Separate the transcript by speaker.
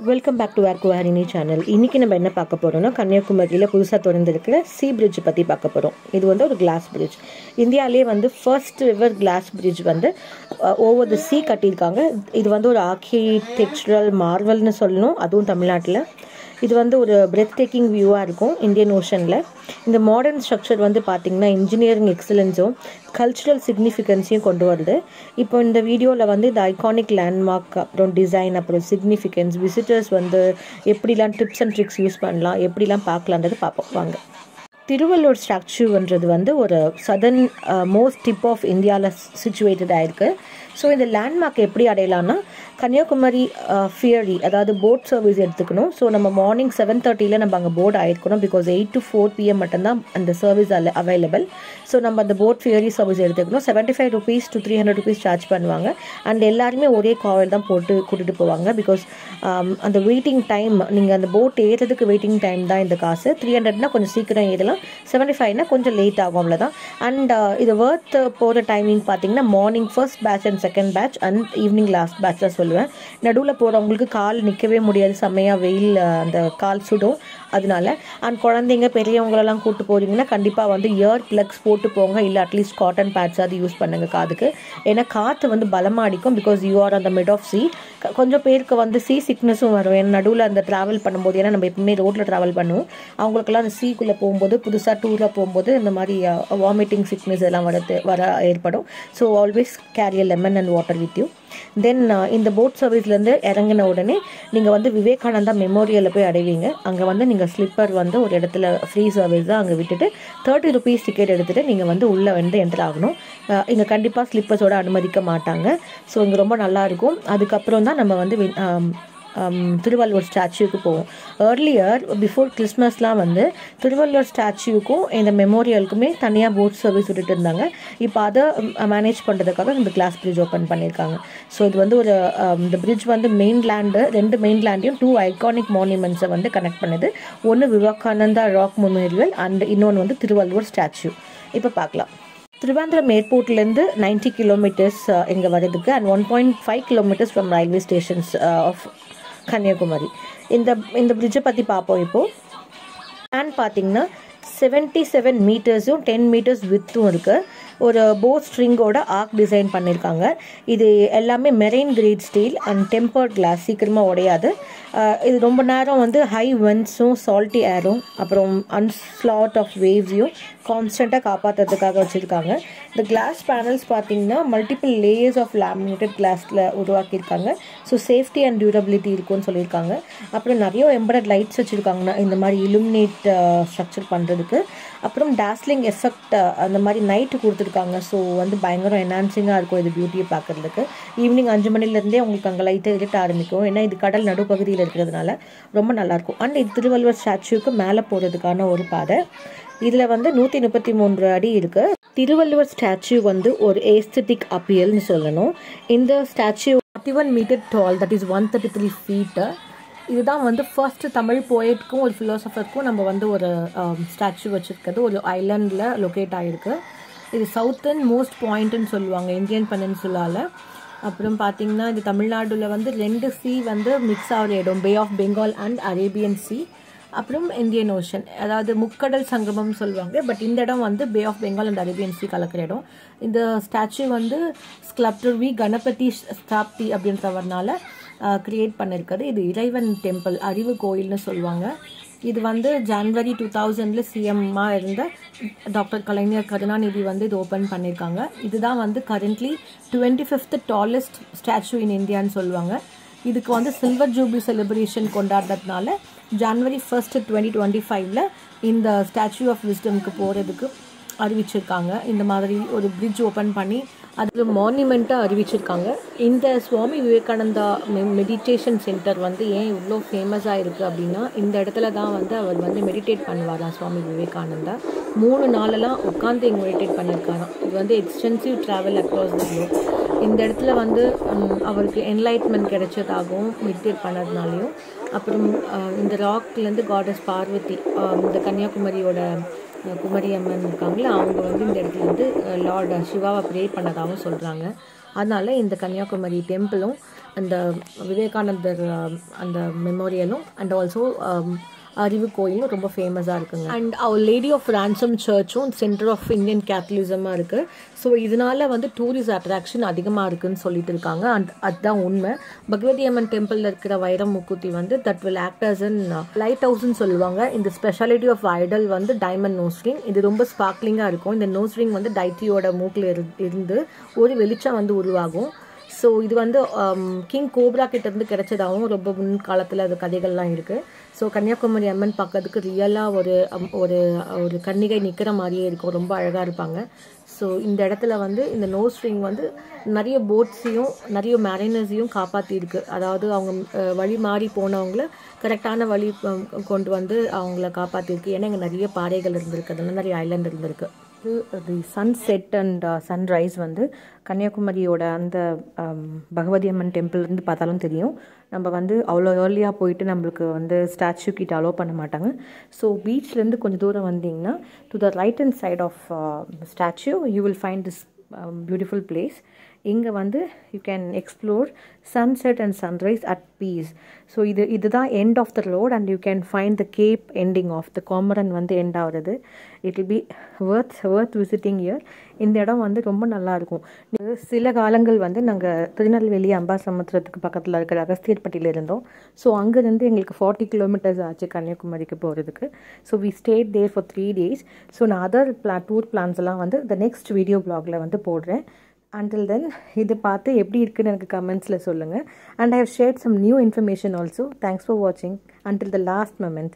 Speaker 1: Welcome back to வேர்க்குவாரினி channel. இன்றைக்கி நம்ம என்ன பார்க்க போகிறோம்னா, கன்னியாகுமரியில் புதுசாக திறந்திருக்கிற சி பிரிட்ஜ் பற்றி பார்க்க போகிறோம். இது வந்து ஒரு கிளாஸ் பிரிட்ஜ். இந்தியாவிலே வந்து ஃபர்ஸ்ட் எவர் கிளாஸ் பிரிட்ஜ் வந்து ஓவர் த சீ கட்டியிருக்காங்க. இது வந்து ஒரு ஆர்கிடெக்சரல் மார்வல்னு சொல்லணும், அதுவும் தமிழ்நாட்டில். இது வந்து ஒரு பிரெத் டேக்கிங் வியூவாக இருக்கும் இந்தியன் ஓஷனில். இந்த மாடர்ன் ஸ்ட்ரக்சர் வந்து பார்த்திங்கன்னா இன்ஜினியரிங் எக்ஸலன்ஸும் கல்ச்சுரல் சிக்னிஃபிகன்ஸையும் கொண்டு வருது. இப்போ இந்த வீடியோவில் வந்து இந்த ஐகானிக் லேண்ட்மார்க், அப்புறம் டிசைன், அப்புறம் சிக்னிஃபிகன்ஸ், விசிட்டர்ஸ் வந்து எப்படிலாம் டிப்ஸ் அண்ட் ட்ரிக்ஸ் யூஸ் பண்ணலாம், எப்படிலாம் பார்க்கலான்றது பார்ப்போம் வாங்க. திருவள்ளூர் ஸ்டாச்சுன்றது வந்து ஒரு சதர்ன் மோஸ்ட் டிப் ஆஃப் இந்தியாவில் சிச்சுவேட்டட் ஆகிருக்கு. ஸோ இந்த லேண்ட்மார்க் எப்படி அடையலான்னா, கன்னியாகுமரி ஃபியரி, அதாவது போட் சர்வீஸ் எடுத்துக்கணும். ஸோ நம்ம மார்னிங் 7:30 நம்ம அங்கே போர்ட் ஆகிருக்கணும். பிகாஸ் 8 to 4 PM மட்டும்தான் அந்த சர்வீஸ் அவைலபிள். ஸோ நம்ம அந்த போட் ஃபியரி சர்வீஸ் எடுத்துக்கணும். 75 rupees to 300 rupees சார்ஜ் பண்ணுவாங்க. அண்ட் எல்லாருமே ஒரே காயில் தான் போட்டு கூட்டிகிட்டு போவாங்க. பிகாஸ் அந்த வெயிட்டிங் டைம், நீங்கள் அந்த போட் ஏறதுக்கு வெயிட்டிங் டைம் தான் இந்த காசு. 300னா கொஞ்சம் சீக்கிரம் ஏறலாம், 75னா கொஞ்சம் லேட் ஆகும், அவ்வளோதான். அண்ட் இது ஒர்த் போகிற டைமிங் பார்த்தீங்கன்னா morning first batch and second batch and evening last batch தான் சொல்லுவேன். நடுவில் போகிறவங்களுக்கு கால் நிற்கவே முடியாது, செம்மையாக வெயில், அந்த கால் சுடும். அதனால அண்ட் குழந்தைங்க பெரியவங்களெல்லாம் கூப்பிட்டு போகிறீங்கன்னா கண்டிப்பாக வந்து இயர் ப்ளக்ஸ் போட்டு போங்க, இல்லை அட்லீஸ்ட் காட்டன் பேட்ஸ் அது யூஸ் பண்ணுங்கள் காதுக்கு. ஏன்னா காற்று வந்து பலமாக அடிக்கும். பிகாஸ் யூ ஆர் அந்த மிட் ஆஃப் சி. கொஞ்சம் பேருக்கு வந்து சீ சிக்னஸும் வரும். ஏன்னா நடுவில் அந்த ட்ராவல் பண்ணும்போது, ஏன்னா நம்ம எப்பவுமே ரோட்டில் ட்ராவல் பண்ணுவோம், அவங்களுக்கெல்லாம் அந்த சீக்குள்ளே போகும்போது, புதுசாக டூரில் போகும்போது இந்த மாதிரி வாமிட்டிங் சிக்னஸ் எல்லாம் வர ஏற்படும். So always carry a lemon and water with you. Then இந்த போட் சர்வீஸ்லேருந்து இறங்கின உடனே நீங்கள் வந்து விவேகானந்தா மெமோரியலில் போய் அடைவீங்க. அங்கே வந்து நீங்கள் ஸ்லிப்பர் வந்து ஒரு இடத்துல ஃப்ரீ சர்வீஸ் தான், அங்கே விட்டுட்டு 30 rupees டிக்கெட் எடுத்துகிட்டு நீங்கள் வந்து உள்ளே வந்து என்டர் ஆகணும். இங்கே கண்டிப்பாக ஸ்லிப்பர்ஸோடு அனுமதிக்க மாட்டாங்க. ஸோ இங்கே ரொம்ப நல்லாயிருக்கும். அதுக்கப்புறம் தான் நம்ம வந்து திருவள்ளுவர் ஸ்டாச்சுவுக்கு போவோம். ஏர்லியர் பிஃபோர் கிறிஸ்மஸ்லாம் வந்து திருவள்ளுவர் ஸ்டாச்சுவுக்கும் இந்த மெமோரியலுக்குமே தனியாக போட் சர்வீஸ் விட்டுட்டு இருந்தாங்க. இப்போ அதை மேனேஜ் பண்ணுறதுக்காக இந்த கிளாஸ் பிரிட்ஜ் ஓப்பன் பண்ணியிருக்காங்க. ஸோ இது வந்து ஒரு இந்த பிரிட்ஜ் வந்து ரெண்டு மெயின்லேண்டையும் 2 ஐகானிக் மான்யூமெண்ட்ஸை வந்து கனெக்ட் பண்ணுது. ஒன்று விவேகானந்தா ராக் மெமோரியல் அண்ட் இன்னொன்று வந்து திருவள்ளுவர் ஸ்டாச்சு. இப்போ பார்க்கலாம். திருவாந்திரம் ஏர்போர்ட்லேருந்து 90 kilometers இங்கே வரதுக்கு and 1.5 kilometers from railway stations of Kanyakumari. இந்த பிரிட்ஜை பற்றி பார்ப்போம். இப்போது ஸ்பேன் பார்த்தீங்கன்னா 77 meters 10 meters வித்தும் இருக்குது. ஒரு போட் ஸ்ட்ரிங்கோட ஆர்க் டிசைன் பண்ணியிருக்காங்க. இது எல்லாமே marine great steel and tempered class, சீக்கிரமாக உடையாது. இது ரொம்ப நேரம் வந்து ஹை விண்ட்ஸும் சால்ட்டி ஏரும் அப்புறம் அன்ஸ்லாட் ஆஃப் வேவ்ஸையும் கான்ஸ்டண்ட்டாக காப்பாற்றுறதுக்காக வச்சுருக்காங்க. இந்த கிளாஸ் பேனல்ஸ் பார்த்தீங்கன்னா மல்டிபிள் லேயர்ஸ் ஆஃப் லேமினேட்டட் கிளாஸில் உருவாக்கியிருக்காங்க. ஸோ சேஃப்டி அண்ட் டியூரபிலிட்டி இருக்கும்னு சொல்லியிருக்காங்க. அப்புறம் நிறைய எம்பரட் லைட்ஸ் வச்சுருக்காங்கன்னா இந்த மாதிரி இலுமினேட் ஸ்ட்ரக்சர் பண்ணுறதுக்கு. அப்புறம் டாஸ்லிங் எஃபெக்ட் அந்த மாதிரி நைட்டு கொடுத்துருக்காங்க. ஸோ வந்து பயங்கரம் என்ஹான்சிங்காக இருக்கும் இது பியூட்டியை பார்க்குறதுக்கு. ஈவினிங் 5 மணிலேருந்தே உங்களுக்கு அங்கே லைட்டை இருட்ட ஆரம்பிக்கும். ஏன்னா இது கடல் நடுப்பகுதியில் இருக்கிறதுனால ரொம்ப நல்லாயிருக்கும். அண்ட் இது திருவள்ளுவர் ஸ்டாச்சுவுக்கு மேலே போகிறதுக்கான ஒரு பாதை. இதில் வந்து 133 அடி இருக்குது. திருவள்ளுவர் ஸ்டாச்சு வந்து ஒரு ஏஸ்தட்டிக் அப்பியல்னு சொல்லணும். இந்த statue 41 meter tall, that is 133 feet. இதுதான் வந்து ஃபர்ஸ்ட் தமிழ் போயட்க்கும் ஒரு ஃபிலோசஃபருக்கும் நம்ம வந்து ஒரு ஸ்டாச்சு வச்சுருக்கிறது. ஒரு ஐலண்டில் லொக்கேட் ஆகிருக்கு. இது சவுத்தர்ன் மோஸ்ட் பாயிண்ட்டுன்னு சொல்லுவாங்க இந்தியன் பெனின்சுலாவில். அப்புறம் பார்த்திங்கன்னா இது தமிழ்நாடுல வந்து 2 சி வந்து மிக்ஸ் ஆகிற இடம், bay of Bengal and Arabian sea, அப்புறம் இந்தியன் ஓஷன், அதாவது முக்கடல் சங்கமம் சொல்லுவாங்க. பட் இந்த இடம் வந்து bay of Bengal and Arabian sea கலக்கிற இடம். இந்த ஸ்டாச்சு வந்து ஸ்கல்ப்டர் வி கணபதி ஸ்தாப்தி அப்படின்றவர்னால கிரியேட் பண்ணியிருக்காரு. இது இறைவன் டெம்பிள், அறிவு கோயில்னு சொல்லுவாங்க. இது வந்து ஜனவரி 2000 சிஎம்மாக இருந்த டாக்டர் கலைஞர் கருணாநிதி வந்து இது ஓப்பன் பண்ணியிருக்காங்க. இதுதான் வந்து கரண்ட்லி 25th tallest ஸ்டாச்சு இன் இந்தியான்னு சொல்லுவாங்க. இதுக்கு வந்து சில்வர் ஜூப்ளி செலிப்ரேஷன் கொண்டாடுறதுனால ஜனவரி 1st 2025 இந்த ஸ்டாச்சு ஆஃப் விஸ்டம்க்கு போகிறதுக்கு அறிவிச்சிருக்காங்க. இந்த மாதிரி ஒரு பிரிட்ஜ் ஓப்பன் பண்ணி அதில் மான்யூமெண்ட்டாக அறிவிச்சிருக்காங்க. இந்த சுவாமி விவேகானந்தா மெடிடேஷன் சென்டர் வந்து ஏன் இவ்வளோ ஃபேமஸாக இருக்குது அப்படின்னா, இந்த இடத்துல தான் வந்து அவர் வந்து மெடிடேட் பண்ணுவாராம் சுவாமி விவேகானந்தா. 3 நாளெல்லாம் உட்காந்து இங்கே மெடிடேட் பண்ணியிருக்காராம். இது வந்து extensive travel across the Globe. இந்த இடத்துல வந்து அவருக்கு என்லைட்மெண்ட் கிடைச்சதாகவும் மெடிடேட் பண்ணதுனாலையும், அப்புறம் இந்த ராக்லேருந்து காடஸ் பார்வதி, இந்த கன்னியாகுமரியோட குமரி அம்மன் இருக்காங்களே, அவங்க வந்து இந்த இடத்துல வந்து லார்ட் சிவாவை ப்ரே பண்ணதாகவும் சொல்கிறாங்க. அதனால் இந்த கன்னியாகுமரி டெம்பிளும் அந்த விவேகானந்தர் அந்த மெமோரியலும் அண்ட் ஆல்சோ அறிவு கோயிலும் ரொம்ப ஃபேமஸாக இருக்குங்க. And our lady of ransom சர்ச்சும் சென்டர் ஆஃப் இந்தியன் கேத்தலிசமாக இருக்குது. ஸோ இதனால வந்து டூரிஸ்ட் அட்ராக்ஷன் அதிகமாக இருக்குதுன்னு சொல்லிட்டு இருக்காங்க. அண்ட் அதுதான் உண்மை. பகவதி அம்மன் டெம்பிளில் இருக்கிற வைரம் மூக்குத்தி வந்து that will act as in லைட் ஹவுஸ்ன்னு சொல்லுவாங்க. இந்த ஸ்பெஷாலிட்டி ஆஃப் ஐடல் வந்து டைமண்ட் நோஸ் ரிங். இது ரொம்ப ஸ்பார்க்லிங்காக இருக்கும். இந்த நோஸ் ரிங் வந்து டைட்டியோட மூக்கில் இருந்து ஒரு வெளிச்சம் வந்து உருவாகும். ஸோ இது வந்து கிங் கோப்ரா கிட்டேருந்து கிடைச்சதாகவும் ரொம்ப முன்காலத்தில் அது கதைகள்லாம் இருக்குது. ஸோ கன்னியாகுமரி அம்மன் பார்க்கறதுக்கு ரியலாக ஒரு ஒரு கன்னிகை நிற்கிற மாதிரியே இருக்கும். ரொம்ப அழகாக இருப்பாங்க. ஸோ இந்த இடத்துல வந்து இந்த நோஸ் ரிங் வந்து நிறைய போட்ஸையும் நிறைய மேரினர்ஸையும் காப்பாற்றிருக்கு. அதாவது அவங்க வழி மாறி போனவங்கள கரெக்டான வழி கொண்டு வந்து அவங்கள காப்பாற்றிருக்கு. ஏன்னா இங்கே நிறைய பாறைகள் இருந்திருக்கு, அதெல்லாம் நிறைய ஐலாண்ட் இருந்திருக்கு. தி சன்செட் அண்ட் சன்ரைஸ் வந்து கன்னியாகுமரியோட அந்த பகவதி அம்மன் டெம்பிள்லேருந்து பார்த்தாலும் தெரியும். நம்ம வந்து அவ்வளோ ஏர்லியாக போயிட்டு நம்மளுக்கு வந்து ஸ்டாச்சு கிட்ட அலோவ் பண்ண மாட்டாங்க. ஸோ பீச்லேருந்து கொஞ்சம் தூரம் வந்தீங்கன்னா to the right hand side of statue you will find this beautiful place. இங்கே வந்து you can explore sunset and sunrise at peace. So இதுதான் end of the road and you can find the cape ending of the Comorin வந்து end ஆகுறது. It will be worth visiting year. இந்த இடம் வந்து ரொம்ப நல்லாயிருக்கும். சில காலங்கள் வந்து நாங்கள் திருநெல்வேலி அம்பாசமுத்திரத்துக்கு பக்கத்தில் இருக்கிற அகஸ்தியர்பட்டியில் இருந்தோம். ஸோ அங்கேருந்து எங்களுக்கு 40 கிலோமீட்டர்ஸ் ஆச்சு கன்னியாகுமரிக்கு போகிறதுக்கு. So we stayed there for 3 days. So நான் அதர் டூர் பிளான்ஸ் எல்லாம் வந்து த நெக்ஸ்ட் வீடியோ ப்ளாகில் வந்து போடுறேன். Until then, இது பார்த்து எப்படி இருக்குன்னு எனக்கு கமெண்ட்ஸில் சொல்லுங்கள். And I have shared some new information also. Thanks for watching until the last moment.